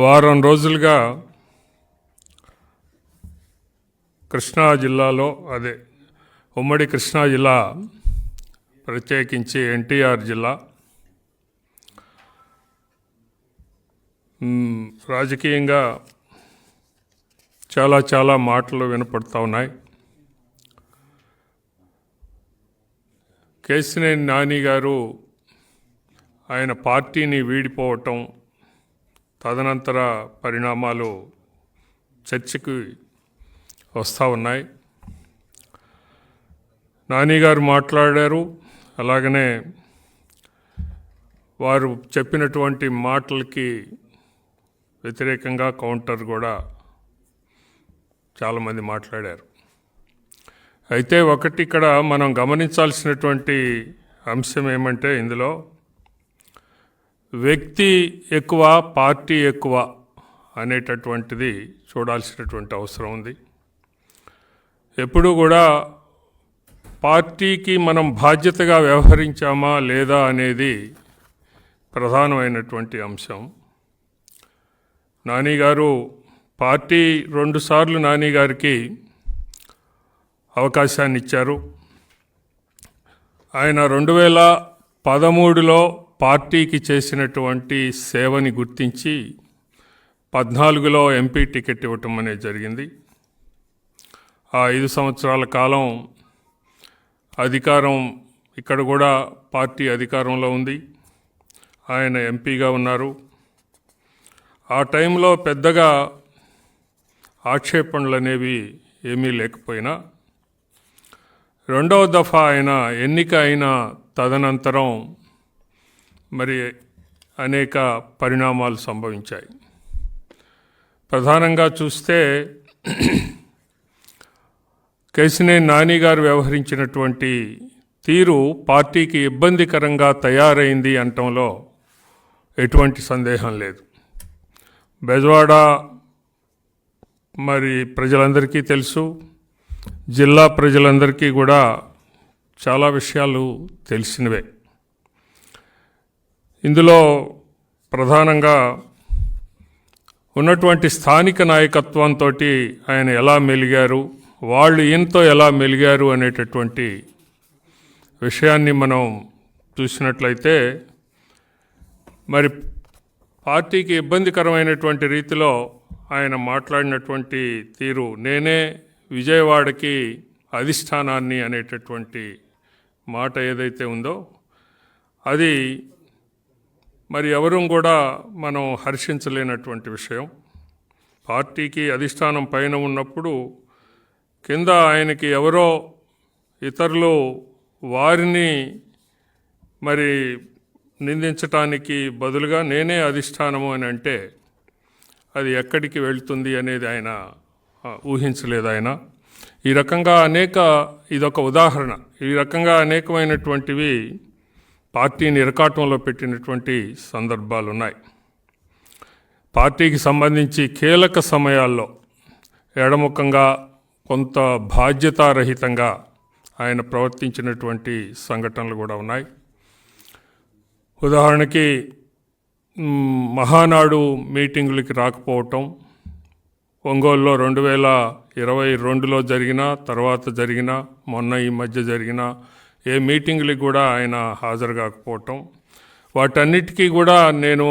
వారం రోజులుగా కృష్ణా జిల్లాలో ఉమ్మడి కృష్ణా జిల్లా ప్రత్యేకించి ఎన్టీఆర్ జిల్లా రాజకీయంగా చాలా మాటలు వినపడుతూ ఉన్నాయి. కేశినేని నాని గారు ఆయన పార్టీని వీడిపోవటం, తదనంతర పరిణామాలు చర్చకి వస్తూ ఉన్నాయి. నాని గారు మాట్లాడారు, అలాగనే వారు చెప్పినటువంటి మాటలకి వ్యతిరేకంగా కౌంటర్ కూడా చాలామంది మాట్లాడారు. అయితే ఒకటి ఇక్కడ మనం గమనించాల్సినటువంటి అంశం ఏమంటే, ఇందులో వ్యక్తి ఎక్కువ పార్టీ ఎక్కువ అనేటటువంటిది చూడాల్సినటువంటి అవసరం ఉంది. ఎప్పుడు కూడా పార్టీకి మనం బాధ్యతగా వ్యవహరించామా లేదా అనేది ప్రధానమైనటువంటి అంశం. నాని గారు పార్టీ 2 సార్లు నాని గారికి అవకాశాన్ని ఇచ్చారు. ఆయన 2013లో పార్టీకి చేసినటువంటి సేవని గుర్తించి 14లో ఎంపీ టికెట్ ఇవ్వటం అనేది జరిగింది. ఆ 5 సంవత్సరాల కాలం అధికారం ఇక్కడ కూడా పార్టీ అధికారంలో ఉంది, ఆయన ఎంపీగా ఉన్నారు. ఆ టైంలో పెద్దగా ఆక్షేపణలు అనేవి ఏమీ లేకపోయినా, 2వ దఫా ఆయన ఎన్నిక అయిన తదనంతరం మరి అనేక పరిణామాలు సంభవించాయి. ప్రధానంగా చూస్తే కేశినేని నాని గారు వ్యవహరించినటువంటి తీరు పార్టీకి ఇబ్బందికరంగా తయారైంది అనటంలో ఎటువంటి సందేహం లేదు. బెజవాడ మరి ప్రజలందరికీ తెలుసు, జిల్లా ప్రజలందరికీ కూడా చాలా విషయాలు తెలిసినవే. ఇందులో ప్రధానంగా ఉన్నటువంటి స్థానిక నాయకత్వంతో ఆయన ఎలా మెలిగారు, వాళ్ళు ఈయనతో ఎలా మెలిగారు అనేటటువంటి విషయాన్ని మనం చూసినట్లయితే, మరి పార్టీకి ఇబ్బందికరమైనటువంటి రీతిలో ఆయన మాట్లాడినటువంటి తీరు, నేనే విజయవాడకి అధిష్టానాన్ని అనేటటువంటి మాట ఏదైతే ఉందో అది మరి ఎవరూ కూడా మనం హర్షించలేనటువంటి విషయం. పార్టీకి అధిష్టానం పైన ఉన్నప్పుడు కింద ఆయనకి ఎవరో ఇతరులు వారిని మరి నిందించటానికి బదులుగా నేనే అధిష్టానము అని అంటే అది ఎక్కడికి వెళ్తుంది అనేది ఆయన ఊహించలేదు. ఆయన ఈ రకంగా ఇదొక ఉదాహరణ. ఈ రకంగా అనేకమైనటువంటివి పార్టీని ఇరకాటంలో పెట్టినటువంటి సందర్భాలు ఉన్నాయి. పార్టీకి సంబంధించి కీలక సమయాల్లో ఎడముఖంగా కొంత బాధ్యతారహితంగా ఆయన ప్రవర్తించినటువంటి సంఘటనలు కూడా ఉన్నాయి. ఉదాహరణకి మహానాడు మీటింగులకి రాకపోవటం, ఒంగోలులో 2022లో జరిగిన, తర్వాత జరిగిన, మొన్న ఈ మధ్య జరిగిన ఏ మీటింగులకి కూడా ఆయన హాజరు కాకపోవటం, వాటన్నిటికీ కూడా నేను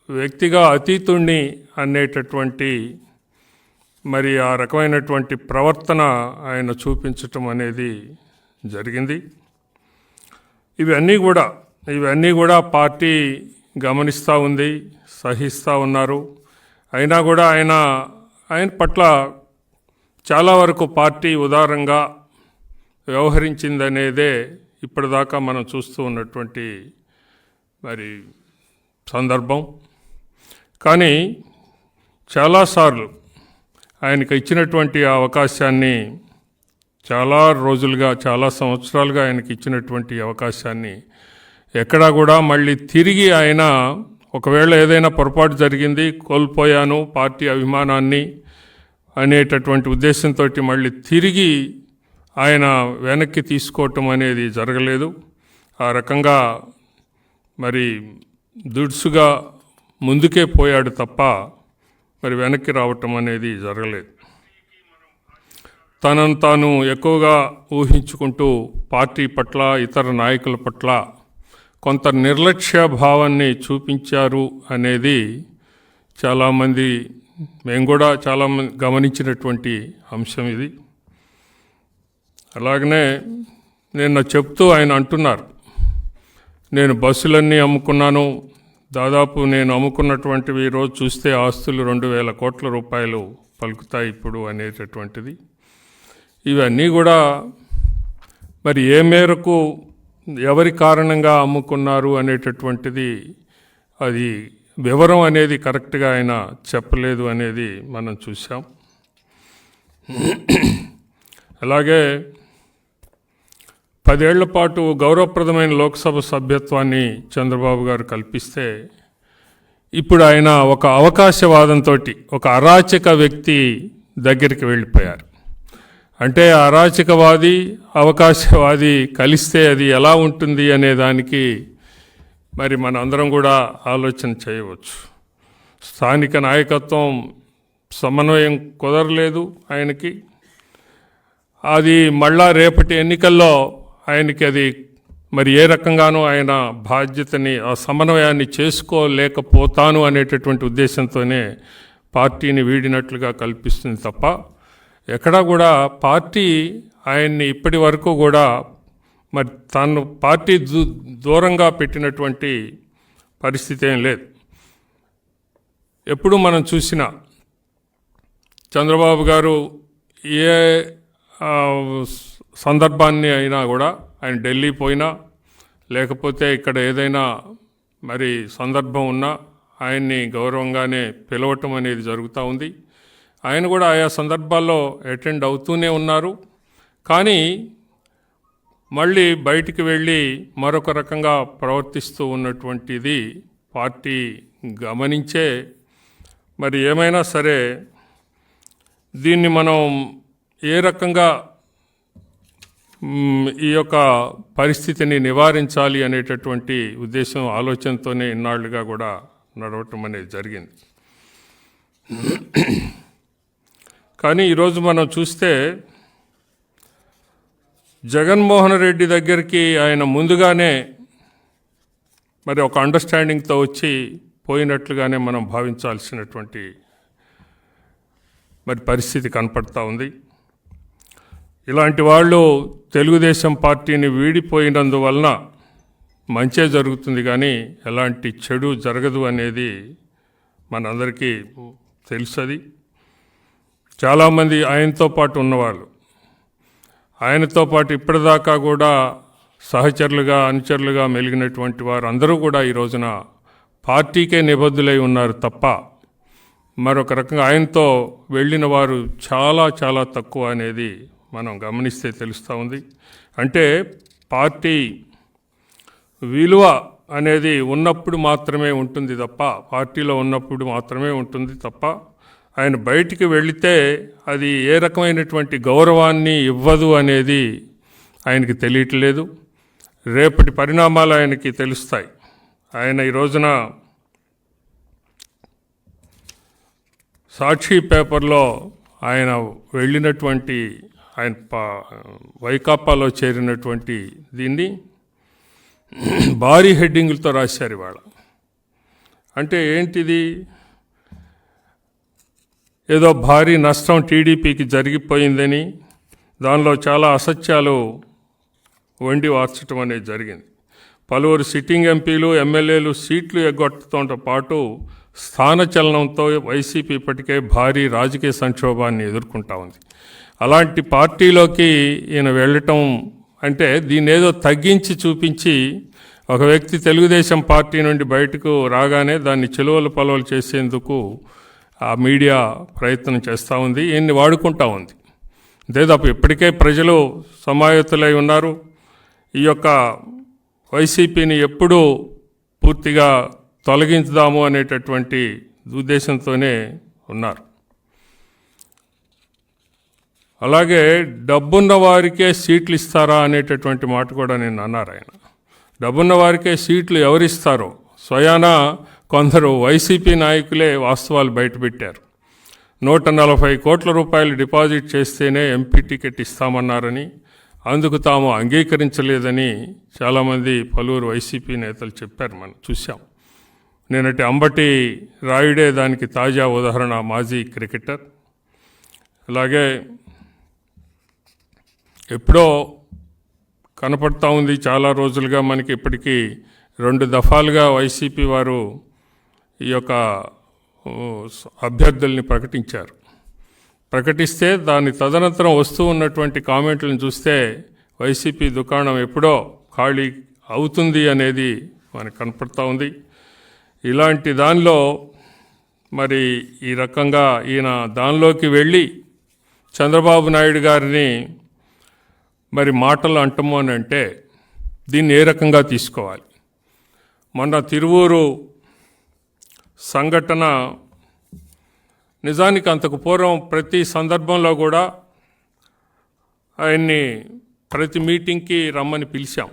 వ్యక్తిగా అతీతుణ్ణి అనేటటువంటి మరి ఆ రకమైనటువంటి ప్రవర్తన ఆయన చూపించటం అనేది జరిగింది. ఇవన్నీ కూడా పార్టీ గమనిస్తూ ఉంది, సహిస్తూ ఉన్నారు. అయినా కూడా ఆయన పట్ల చాలా వరకు పార్టీ ఉదారంగా వ్యవహరించిందనేదే ఇప్పటిదాకా మనం చూస్తూ ఉన్నటువంటి మరి సందర్భం. కానీ చాలాసార్లు ఆయనకు ఇచ్చినటువంటి అవకాశాన్ని చాలా రోజులుగా, చాలా సంవత్సరాలుగా ఆయనకి ఇచ్చినటువంటి అవకాశాన్ని ఎక్కడా కూడా మళ్ళీ తిరిగి ఆయన ఒకవేళ ఏదైనా పొరపాటు జరిగింది, కోల్పోయాను పార్టీ అభిమానాన్ని అనేటటువంటి ఉద్దేశంతో మళ్ళీ తిరిగి ఆయన వెనక్కి తీసుకోవటం అనేది జరగలేదు. ఆ రకంగా మరి దుడుసుగా ముందుకే పోయాడు తప్ప మరి వెనక్కి రావటం అనేది జరగలేదు. తనను తాను ఎక్కువగా ఊహించుకుంటూ పార్టీ పట్ల ఇతర నాయకుల పట్ల కొంత నిర్లక్ష్య భావాన్ని చూపించారు అనేది చాలామంది, మేము కూడా చాలామంది గమనించినటువంటి అంశం ఇది. అలాగనే నిన్న చెప్తూ ఆయన అంటున్నారు, నేను బస్సులన్నీ అమ్ముకున్నాను, దాదాపు నేను అమ్ముకున్నటువంటివి ఈరోజు చూస్తే ఆస్తులు 2,000 కోట్ల రూపాయలు పలుకుతాయి ఇప్పుడు అనేటటువంటిది. ఇవన్నీ కూడా మరి ఏ మేరకు ఎవరి కారణంగా అమ్ముకున్నారు అనేటటువంటిది అది వివరం అనేది కరెక్ట్గా ఆయన చెప్పలేదు అనేది మనం చూసాం. అలాగే 10 ఏళ్ల పాటు గౌరవప్రదమైన లోక్సభ సభ్యత్వాన్ని చంద్రబాబు గారు కల్పిస్తే ఇప్పుడు ఆయన ఒక అవకాశవాదంతో ఒక అరాచక వ్యక్తి దగ్గరికి వెళ్ళిపోయారు. అంటే అరాచకవాది అవకాశవాది కలిస్తే అది ఎలా ఉంటుంది అనే దానికి మరి మన అందరం కూడా ఆలోచన చేయవచ్చు. స్థానిక నాయకత్వం సమన్వయం కుదరలేదు ఆయనకి. అది మళ్ళా రేపటి ఎన్నికల్లో ఆయనకి అది మరి ఏ రకంగానూ ఆయన బాధ్యతని ఆ సమన్వయాన్ని చేసుకోలేకపోతాను అనేటటువంటి ఉద్దేశంతోనే పార్టీని వీడినట్లుగా కల్పిస్తుంది తప్ప ఎక్కడా కూడా పార్టీ ఆయన్ని ఇప్పటి వరకు కూడా మరి తను పార్టీ దూరంగా పెట్టినటువంటి పరిస్థితి ఏం లేదు. ఎప్పుడు మనం చూసినా చంద్రబాబు గారు ఏ సందర్భాన్ని అయినా కూడా ఆయన ఢిల్లీ పోయినా లేకపోతే ఇక్కడ ఏదైనా మరి సందర్భం ఉన్నా ఆయన్ని గౌరవంగానే పిలవటం అనేది జరుగుతూ ఉంది. ఆయన కూడా ఆయా సందర్భాల్లో అటెండ్ అవుతూనే ఉన్నారు. కానీ మళ్ళీ బయటికి వెళ్ళి మరొక రకంగా ప్రవర్తిస్తూ ఉన్నటువంటిది పార్టీ గమనించే మరి ఏమైనా సరే దీన్ని మనం ఏ రకంగా ఈ యొక్క పరిస్థితిని నివారించాలి అనేటటువంటి ఉద్దేశం ఆలోచనతోనే ఇన్నాళ్లుగా కూడా నడవటం అనేది జరిగింది. కానీ ఈరోజు మనం చూస్తే జగన్మోహన్ రెడ్డి దగ్గరికి ఆయన ముందుగానే మరి ఒక అండర్స్టాండింగ్తో వచ్చి పోయినట్లుగానే మనం భావించాల్సినటువంటి మరి పరిస్థితి కనపడతా ఉంది. ఇలాంటి వాళ్ళు తెలుగుదేశం పార్టీని వీడిపోయినందువలన మంచే జరుగుతుంది కానీ ఎలాంటి చెడు జరగదు అనేది మనందరికీ తెలుసది. చాలామంది ఆయనతో పాటు ఉన్నవాళ్ళు, ఆయనతో పాటు ఇప్పటిదాకా కూడా సహచరులుగా అనుచరులుగా మెలిగినటువంటి వారు అందరూ కూడా ఈ రోజున పార్టీకే నిబద్ధులై ఉన్నారు తప్ప మరొక రకంగా ఆయనతో వెళ్ళిన వారు చాలా చాలా తక్కువ అనేది మనం గమనిస్తే తెలుస్తూ ఉంది. అంటే పార్టీ విలువ అనేది ఉన్నప్పుడు మాత్రమే ఉంటుంది తప్ప, పార్టీలో ఉన్నప్పుడు మాత్రమే ఉంటుంది తప్ప ఆయన బయటికి వెళితే అది ఏ రకమైనటువంటి గౌరవాన్ని ఇవ్వదు అనేది ఆయనకి తెలియట్లేదు. రేపటి పరిణామాలు ఆయనకి తెలుస్తాయి. ఆయన ఈ రోజున సాక్షి పేపర్లో ఆయన వెళ్ళినటువంటి ఆయన వైకాపాలో చేరినటువంటి దీన్ని భారీ హెడ్డింగులతో రాశారు ఇవాళ. అంటే ఏంటిది? ఏదో భారీ నష్టం టీడీపీకి జరిగిపోయిందని దానిలో చాలా అసత్యాలు వండి వార్చడం అనేది జరిగింది. పలువురు సిట్టింగ్ ఎంపీలు ఎమ్మెల్యేలు సీట్లు ఎగ్గొట్టడంతో పాటు స్థానచలనంతో వైసీపీ ఇప్పటికే భారీ రాజకీయ సంక్షోభాన్ని ఎదుర్కొంటా ఉంది. అలాంటి పార్టీలోకి ఈయన వెళ్ళటం అంటే దీన్ని ఏదో తగ్గించి చూపించి ఒక వ్యక్తి తెలుగుదేశం పార్టీ నుండి బయటకు రాగానే దాన్ని చెలువలు పలువలు చేసేందుకు ఆ మీడియా ప్రయత్నం చేస్తూ ఉంది, ఈయన్ని వాడుకుంటా ఉంది. అంతే తప్ప ఇప్పటికే ప్రజలు సమాయత్తులై ఉన్నారు. ఈ యొక్క వైసీపీని ఎప్పుడు పూర్తిగా తొలగించుదాము అనేటటువంటి ఉద్దేశంతోనే ఉన్నారు. అలాగే డబ్బున్న వారికే సీట్లు ఇస్తారా అనేటటువంటి మాట కూడా నేను అన్నారు ఆయన. డబ్బున్న వారికే సీట్లు ఎవరిస్తారో స్వయానా కొందరు వైసీపీ నాయకులే వాస్తవాలు బయటపెట్టారు. 140 కోట్ల రూపాయలు డిపాజిట్ చేస్తేనే ఎంపీ టికెట్ ఇస్తామన్నారని, అందుకు తాము అంగీకరించలేదని చాలామంది పలువురు వైసీపీ నేతలు చెప్పారు. మనం చూసాం. నేనటి అంబటి రాయుడే దానికి తాజా ఉదాహరణ. మాజీ క్రికెటర్. అలాగే ఎప్పుడో కనపడతా ఉంది చాలా రోజులుగా మనకి. ఇప్పటికీ 2 దఫాలుగా వైసీపీ వారు ఈ యొక్క అభ్యర్థుల్ని ప్రకటించారు. ప్రకటిస్తే దాని తదనంతరం వస్తూ ఉన్నటువంటి కామెంట్లను చూస్తే వైసీపీ దుకాణం ఎప్పుడో ఖాళీ అవుతుంది అనేది మనకు కనపడతా ఉంది. ఇలాంటి దానిలో మరి ఈ రకంగా ఈయన దానిలోకి వెళ్ళి చంద్రబాబు నాయుడు గారిని మరి మాటలు అంటము అని అంటే దీన్ని ఏ రకంగా తీసుకోవాలి? మొన్న తిరువూరు సంఘటన నిజానికి అంతకు పూర్వం ప్రతి సందర్భంలో కూడా ఆయన్ని ప్రతి మీటింగ్కి రమ్మని పిలిచాం.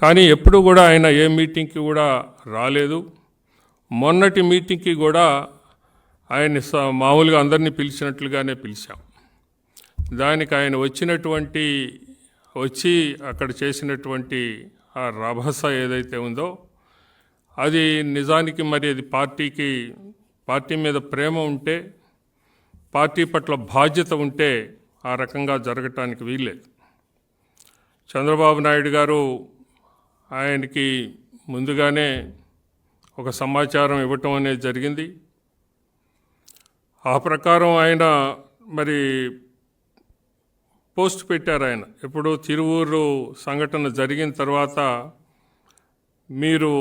కానీ ఎప్పుడు కూడా ఆయన ఏ మీటింగ్కి కూడా రాలేదు. మొన్నటి మీటింగ్కి కూడా ఆయన్ని మామూలుగా అందరినీ పిలిచినట్లుగానే పిలిచాం. దానికి ఆయన వచ్చి అక్కడ చేసినటువంటి ఆ రభస ఏదైతే ఉందో అది నిజానికి మరి అది పార్టీ మీద ప్రేమ ఉంటే, పార్టీ పట్ల బాధ్యత ఉంటే ఆ రకంగా జరగటానికి వీల్లేదు. చంద్రబాబు నాయుడు గారు ఆయనకి ముందుగానే ఒక సమాచారం ఇవ్వటం అనేది జరిగింది. ఆ ప్రకారం ఆయన మరి పోస్ట్ పెట్టారు. ఆయన ఎప్పుడు తిరువూరు సంఘటన జరిగిన తర్వాత మీరు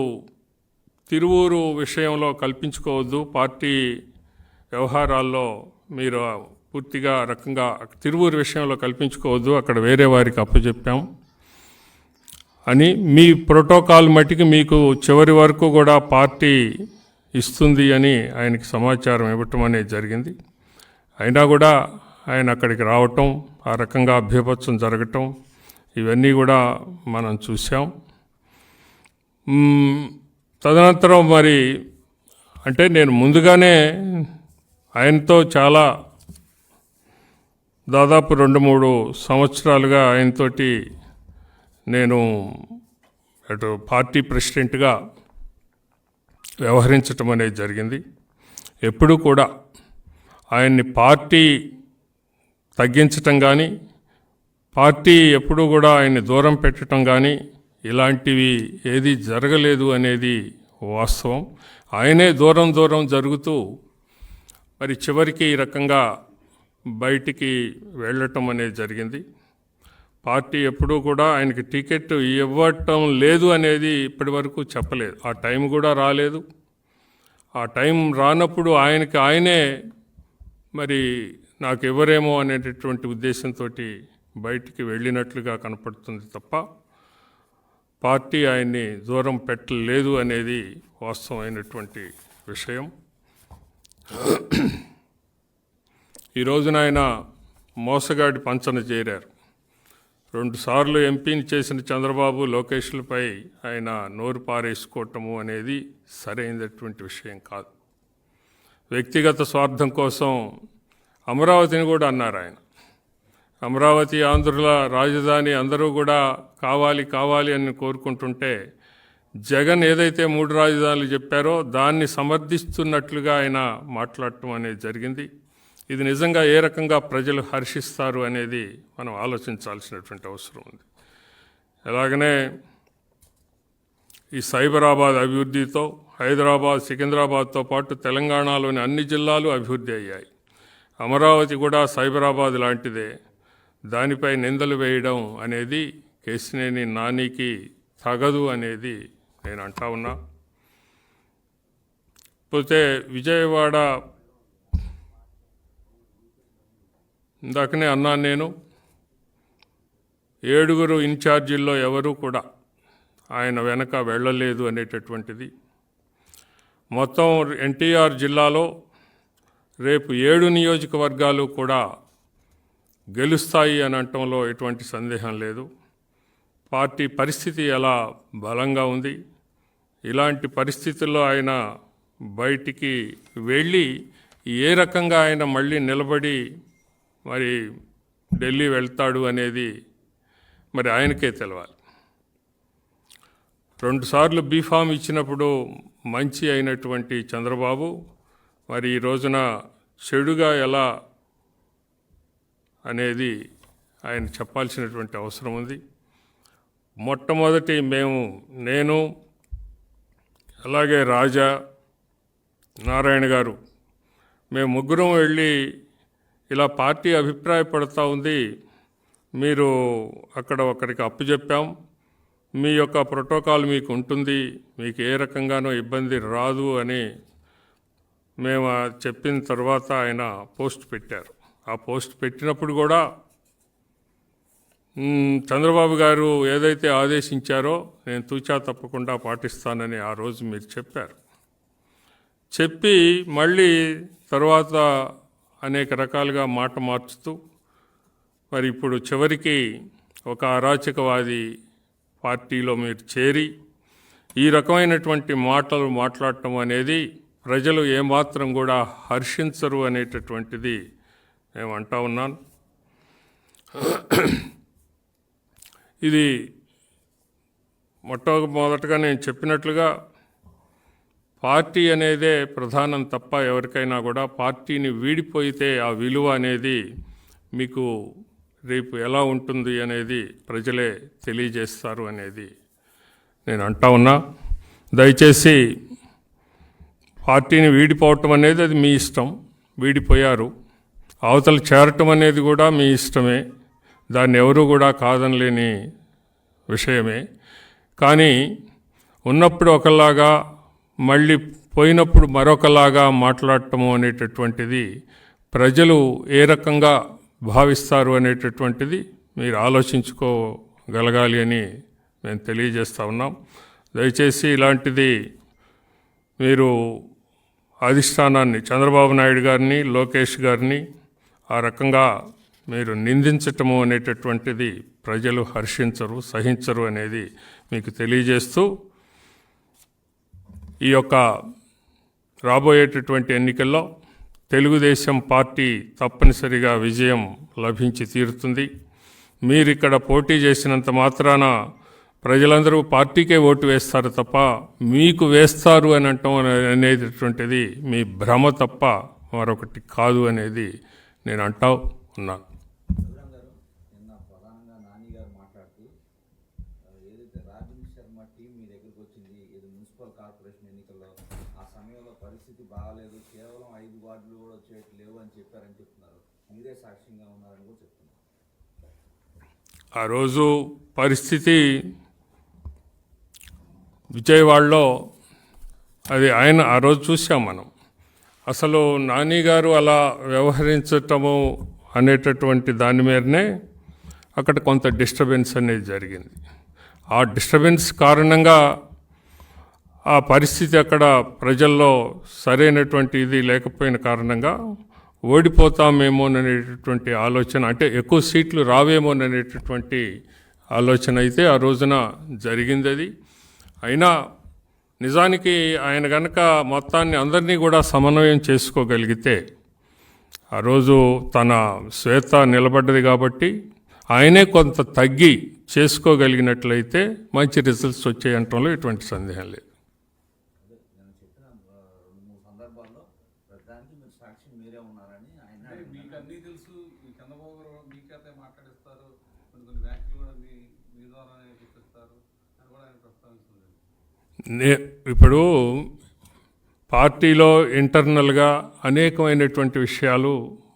తిరువూరు విషయంలో కల్పించుకోవద్దు, పార్టీ వ్యవహారాల్లో మీరు పూర్తిగా రకంగా తిరువూరు విషయంలో కల్పించుకోవద్దు, అక్కడ వేరే వారికి అప్పచెప్పాం అని మీ ప్రోటోకాల్ మట్టికి మీకు చివరి వరకు కూడా పార్టీ ఇస్తుంది అని ఆయనకి సమాచారం ఇవ్వటం అనేది జరిగింది. అయినా కూడా ఆయన అక్కడికి రావటం, ఆ రకంగా అభ్యపత్సం జరగటం ఇవన్నీ కూడా మనం చూసాం. తదనంతరం మరి అంటే నేను ముందుగానే ఆయనతో చాలా దాదాపు 2-3 సంవత్సరాలుగా ఆయనతోటి నేను అటు పార్టీ ప్రెసిడెంట్గా వ్యవహరించటం అనేది జరిగింది. ఎప్పుడూ కూడా ఆయన్ని పార్టీ తగ్గించటం కానీ, పార్టీ ఎప్పుడూ కూడా ఆయన్ని దూరం పెట్టడం కానీ ఇలాంటివి ఏది జరగలేదు అనేది వాస్తవం. ఆయనే దూరం జరుగుతూ మరి చివరికి ఈ రకంగా బయటికి వెళ్ళటం అనేది జరిగింది. పార్టీ ఎప్పుడూ కూడా ఆయనకి టికెట్ ఇవ్వటం లేదు అనేది ఇప్పటి వరకు చెప్పలేదు. ఆ టైం కూడా రాలేదు. ఆ టైం రానప్పుడు ఆయనే మరి నాకు ఇవ్వరేమో అనేటటువంటి ఉద్దేశంతో బయటికి వెళ్ళినట్లుగా కనపడుతుంది తప్ప పార్టీ ఆయన్ని దూరం పెట్టలేదు అనేది వాస్తవమైనటువంటి విషయం. ఈ రోజున ఆయన మోసగాడి పంచన చేరారు. 2 సార్లు ఎంపీని చేసిన చంద్రబాబు, లోకేష్లపై ఆయన నోరు పారేసుకోవటము అనేది సరైనటువంటి విషయం కాదు. వ్యక్తిగత స్వార్థం కోసం అమరావతిని కూడా అన్నారు ఆయన. అమరావతి ఆంధ్రుల రాజధాని అందరూ కూడా కావాలి అని కోరుకుంటుంటే జగన్ ఏదైతే 3 రాజధానులు చెప్పారో దాన్ని సమర్థిస్తున్నట్లుగా ఆయన మాట్లాడటం అనేది జరిగింది. ఇది నిజంగా ఏ రకంగా ప్రజలు హర్షిస్తారు అనేది మనం ఆలోచించాల్సినటువంటి అవసరం ఉంది. అలాగనే ఈ సైబరాబాద్ అభివృద్ధితో హైదరాబాద్, సికింద్రాబాద్తో పాటు తెలంగాణలోని అన్ని జిల్లాలు అభివృద్ధి అయ్యాయి. అమరావతి కూడా సైబరాబాద్ లాంటిదే. దానిపై నిందలు వేయడం అనేది కేశినేని నానికి తగదు అనేది నేను అంటా ఉన్నా. పోతే విజయవాడ ఇందాకనే అన్నాను నేను, 7 ఇన్ఛార్జీల్లో ఎవరూ కూడా ఆయన వెనక వెళ్ళలేదు అనేటటువంటిది. మొత్తం ఎన్టీఆర్ జిల్లాలో రేపు 7 నియోజకవర్గాలు కూడా గెలుస్తాయి అని అనటంలో ఎటువంటి సందేహం లేదు. పార్టీ పరిస్థితి ఎలా బలంగా ఉంది, ఇలాంటి పరిస్థితుల్లో ఆయన బయటికి వెళ్ళి ఏ రకంగా ఆయన మళ్ళీ నిలబడి మరి ఢిల్లీ వెళ్తాడు అనేది మరి ఆయనకే తెలవాలి. 2 సార్లు బీఫామ్ ఇచ్చినప్పుడు మంచి అయినటువంటి చంద్రబాబు మరి ఈ రోజున చెడుగా ఎలా అనేది ఆయన చెప్పాల్సినటువంటి అవసరం ఉంది. మొట్టమొదటి నేను అలాగే రాజా నారాయణ గారు మేము ముగ్గురం వెళ్ళి ఇలా పార్టీ అభిప్రాయపడుతూ ఉంది, మీరు అక్కడ ఒకరికి అప్పచెప్పాం, మీ యొక్క ప్రోటోకాల్ మీకు ఉంటుంది, మీకు ఏ రకంగానూ ఇబ్బంది రాదు అని మేము చెప్పిన తర్వాత ఆయన పోస్ట్ పెట్టారు. ఆ పోస్ట్ పెట్టినప్పుడు కూడా చంద్రబాబు గారు ఏదైతే ఆదేశించారో నేను తూచా తప్పకుండా పాటిస్తానని ఆ రోజు మీరు చెప్పారు. చెప్పి మళ్ళీ తర్వాత అనేక రకాలుగా మాట మార్చుతూ మరి ఇప్పుడు చివరికి ఒక అరాచకవాది పార్టీలో మీరు చేరి ఈ రకమైనటువంటి మాటలు మాట్లాడటం అనేది ప్రజలు ఏమాత్రం కూడా హర్షించరు అనేటటువంటిది మేము అంటా ఉన్నాను. ఇది మొట్టమొదటగా నేను చెప్పినట్లుగా పార్టీ అనేదే ప్రధానం తప్ప ఎవరికైనా కూడా పార్టీని వీడిపోయితే ఆ విలువ అనేది మీకు రేపు ఎలా ఉంటుంది అనేది ప్రజలే తెలియజేస్తారు అనేది నేను అంటా ఉన్నా. దయచేసి పార్టీని వీడిపోవటం అనేది అది మీ ఇష్టం, వీడిపోయారు. అవతల చేరటం అనేది కూడా మీ ఇష్టమే, దాన్ని ఎవరు కూడా కాదనలేని విషయమే. కానీ ఉన్నప్పుడు ఒకలాగా మళ్ళీ పోయినప్పుడు మరొకలాగా మాట్లాడటము అనేటటువంటిది ప్రజలు ఏ రకంగా భావిస్తారు అనేటటువంటిది మీరు ఆలోచించుకోగలగాలి అని మేము తెలియజేస్తూ ఉన్నాం. దయచేసి ఇలాంటిది మీరు అధిష్టానాన్ని చంద్రబాబు నాయుడు గారిని లోకేష్ గారిని ఆ రకంగా మీరు నిందించటము అనేటటువంటిది ప్రజలు హర్షించరు, సహించరు అనేది మీకు తెలియజేస్తూ ఈ యొక్క రాబోయేటటువంటి ఎన్నికల్లో తెలుగుదేశం పార్టీ తప్పనిసరిగా విజయం లభించి తీరుతుంది. మీరు ఇక్కడ పోటీ చేసినంత మాత్రాన ప్రజలందరూ పార్టీకే ఓటు వేస్తారు తప్ప మీకు వేస్తారు అని అంటాం అనేటటువంటిది మీ భ్రమ తప్ప మరొకటి కాదు అనేది నేను అంటా ఉన్నాను. కార్పొరేషన్ ఎన్నికల్లో ఆ సమయంలో పరిస్థితి బాగాలేదు, కేవలం 5 వార్డులు కూడా లేవు అని చెప్పారని చెప్తున్నారు. మీరే సాక్ష్యంగా ఉన్నారని కూడా చెప్తున్నారు. ఆ రోజు పరిస్థితి విజయవాడలో అది ఆయన ఆ రోజు చూసాం మనం. అసలు నాని గారు అలా వ్యవహరించటము అనేటటువంటి దాని మీదనే అక్కడ కొంత డిస్టర్బెన్స్ అనేది జరిగింది. ఆ డిస్టర్బెన్స్ కారణంగా ఆ పరిస్థితి అక్కడ ప్రజల్లో సరైనటువంటి ఇది లేకపోయిన కారణంగా ఓడిపోతామేమోననేటటువంటి ఆలోచన, అంటే ఎక్కువ సీట్లు రావేమోననేటటువంటి ఆలోచన అయితే ఆ రోజున జరిగింది. అది అయినా నిజానికి ఆయన కనుక మొత్తాన్ని అందరినీ కూడా సమన్వయం చేసుకోగలిగితే ఆ రోజు తన శ్వేత నిలబడ్డది కాబట్టి ఆయనే కొంత తగ్గి చేసుకోగలిగినట్లయితే మంచి రిజల్ట్స్ వచ్చాయంటంలో ఎటువంటి సందేహం లేదు. నేను చెప్పిన 2-3 సందర్భాల్లో ప్రతిదానికి మీరు సాక్షి మీరే ఉన్నారని ఆయన మీకు అన్నీ తెలుసు. చంద్రబాబు గారు మీకైతే మాట్లాడిస్తారు, కొన్ని వ్యాఖ్యలు కూడా మీ ద్వారానే చెప్పిస్తారు అని కూడా ఆయన ప్రస్తావిస్తుంది. ఇప్పుడు పార్టీలో ఇంటర్నల్గా అనేకమైనటువంటి విషయాలు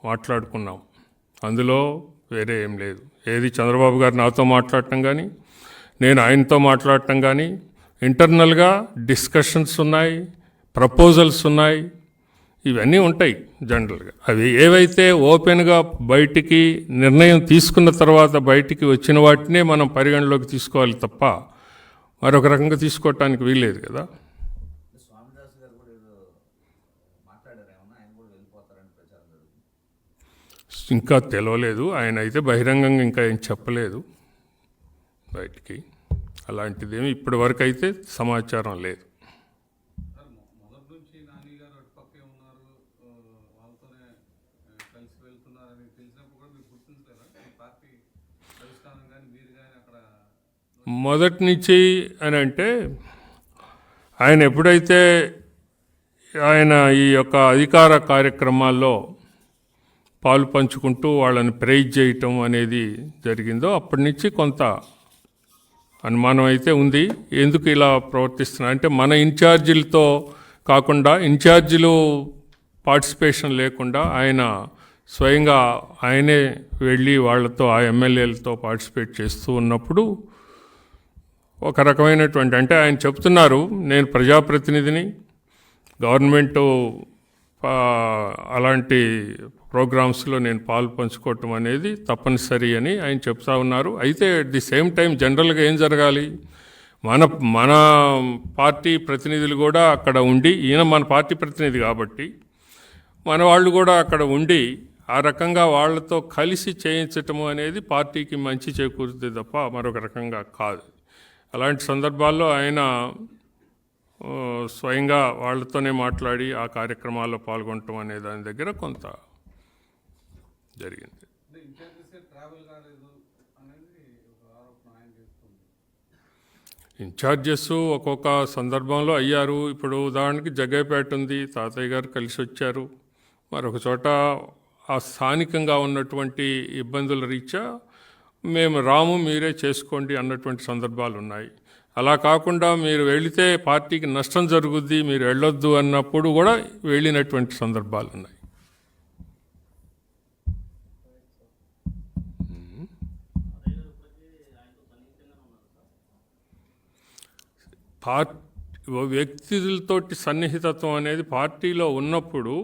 మాట్లాడుకున్నాం, అందులో వేరే ఏం లేదు. ఏది చంద్రబాబు గారు నాతో మాట్లాడటం కానీ నేను ఆయనతో మాట్లాడటం కానీ ఇంటర్నల్గా డిస్కషన్స్ ఉన్నాయి, ప్రపోజల్స్ ఉన్నాయి, ఇవన్నీ ఉంటాయి జనరల్గా. అవి ఏవైతే ఓపెన్గా బయటికి నిర్ణయం తీసుకున్న తర్వాత బయటికి వచ్చిన వాటినే మనం పరిగణలోకి తీసుకోవాలి తప్ప మరొక రకంగా తీసుకోవటానికి వీల్లేదు కదా. స్వామిదాస్ గారు కూడా ఏదో మాట్లాడారు, ఏమన్నా ఆయన కూడా వెళ్ళిపోతారని ప్రచారం జరుగుతుంది. ఇంకా తెలియలేదు, ఆయన అయితే బహిరంగంగా ఇంకా ఏం చెప్పలేదు బయటికి. అలాంటిదేమి ఇప్పటి వరకు అయితే సమాచారం లేదు. మొదటి నుంచి అని అంటే ఆయన ఎప్పుడైతే ఆయన ఈ యొక్క అధికార కార్యక్రమాల్లో పాలు పంచుకుంటూ వాళ్ళని ప్రైజ్ చేయటం అనేది జరిగిందో అప్పటి నుంచి కొంత అనుమానం అయితే ఉంది. ఎందుకు ఇలా ప్రవర్తిస్తున్నా అంటే మన ఇన్ఛార్జీలతో కాకుండా ఇన్ఛార్జీలు పార్టిసిపేషన్ లేకుండా ఆయన స్వయంగా ఆయనే వెళ్ళి వాళ్ళతో ఆ ఎమ్మెల్యేలతో పార్టిసిపేట్ చేస్తూ ఉన్నప్పుడు ఒక రకమైనటువంటి అంటే ఆయన చెప్తున్నారు, నేను ప్రజాప్రతినిధిని, గవర్నమెంటు అలాంటి ప్రోగ్రామ్స్లో నేను పాలు పంచుకోవటం అనేది తప్పనిసరి అని ఆయన చెప్తా ఉన్నారు. అయితే అట్ ది సేమ్ టైం జనరల్గా ఏం జరగాలి, మన పార్టీ ప్రతినిధులు కూడా అక్కడ ఉండి, ఈయన మన పార్టీ ప్రతినిధి కాబట్టి మన వాళ్ళు కూడా అక్కడ ఉండి ఆ రకంగా వాళ్ళతో కలిసి చేయించటము అనేది పార్టీకి మంచి చేకూరుతుంది తప్ప మరొక రకంగా కాదు. అలాంటి సందర్భాల్లో ఆయన స్వయంగా వాళ్ళతోనే మాట్లాడి ఆ కార్యక్రమాల్లో పాల్గొనటం అనే దాని దగ్గర కొంత జరిగింది. అంటే ఇన్ఛార్జెస్ ట్రావెల్ కాలేదు అనేది ఒక ఆరోపణ ఆయన చేస్తుంది. ఇన్ఛార్జెస్ ఒక్కొక్క సందర్భంలో అయ్యారు. ఇప్పుడు ఉదాహరణకి జగ్గయ్యపేట ఉంది, తాతయ్య గారు కలిసి వచ్చారు. మరొక చోట ఆ స్థానికంగా ఉన్నటువంటి ఇబ్బందుల రీత్యా మేము రాము, మీరే చేసుకోండి అన్నటువంటి సందర్భాలు ఉన్నాయి. అలా కాకుండా మీరు వెళితే పార్టీకి నష్టం జరుగుద్ది, మీరు వెళ్ళొద్దు అన్నప్పుడు కూడా వెళ్ళినటువంటి సందర్భాలు ఉన్నాయి. వ్యక్తులతోటి సన్నిహితత్వం అనేది పార్టీలో ఉన్నప్పుడు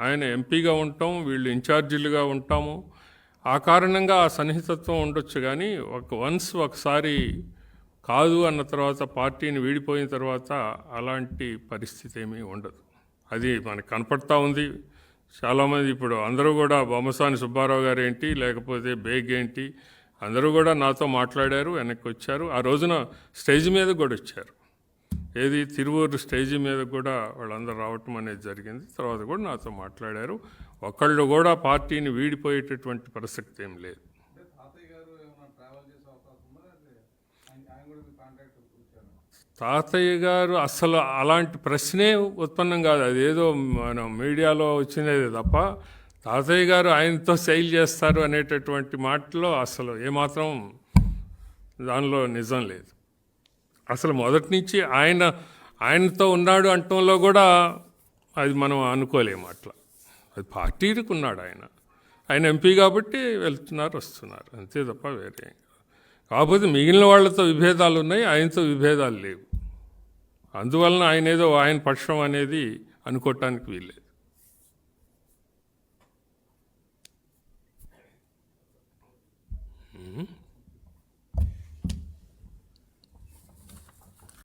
ఆయన ఎంపీగా ఉంటాం, వీళ్ళు ఇన్ఛార్జీలుగా ఉంటాము. ఆ కారణంగా ఆ సన్నిహితత్వం ఉండొచ్చు. కానీ ఒకసారి కాదు అన్న తర్వాత పార్టీని వీడిపోయిన తర్వాత అలాంటి పరిస్థితి ఏమీ ఉండదు. అది మనకు కనపడతా ఉంది. చాలామంది ఇప్పుడు అందరూ కూడా బొమ్మసాని సుబ్బారావు గారు ఏంటి, లేకపోతే బేగ్ ఏంటి, అందరూ కూడా నాతో మాట్లాడారు, వెనక్కి వచ్చారు. ఆ రోజున స్టేజ్ మీద కూడా వచ్చారు. ఏది తిరువూరు స్టేజీ మీద కూడా వాళ్ళందరూ రావటం అనేది జరిగింది. తర్వాత కూడా నాతో మాట్లాడారు. ఒకళ్ళు కూడా పార్టీని వీడిపోయేటటువంటి ప్రసక్తి ఏం లేదు. తాతయ్య గారు అసలు అలాంటి ప్రశ్నే ఉత్పన్నం కాదు. అదేదో మనం మీడియాలో వచ్చినది తప్ప తాతయ్య గారు ఆయనతో సెయిల్ చేస్తారు అనేటటువంటి మాటలో అసలు ఏమాత్రం దానిలో నిజం లేదు. అసలు మొదటి నుంచి ఆయనతో ఉన్నాడు అంటంలో కూడా అది మనం అనుకోలేము. అట్లా అది పార్టీకి ఉన్నాడు ఆయన ఎంపీ కాబట్టి వెళ్తున్నారు, వస్తున్నారు, అంతే తప్ప వేరే. కాకపోతే మిగిలిన వాళ్ళతో విభేదాలు ఉన్నాయి, ఆయనతో విభేదాలు లేవు. అందువలన ఆయన పక్షం అనేది అనుకోవటానికి వీల్లేదు.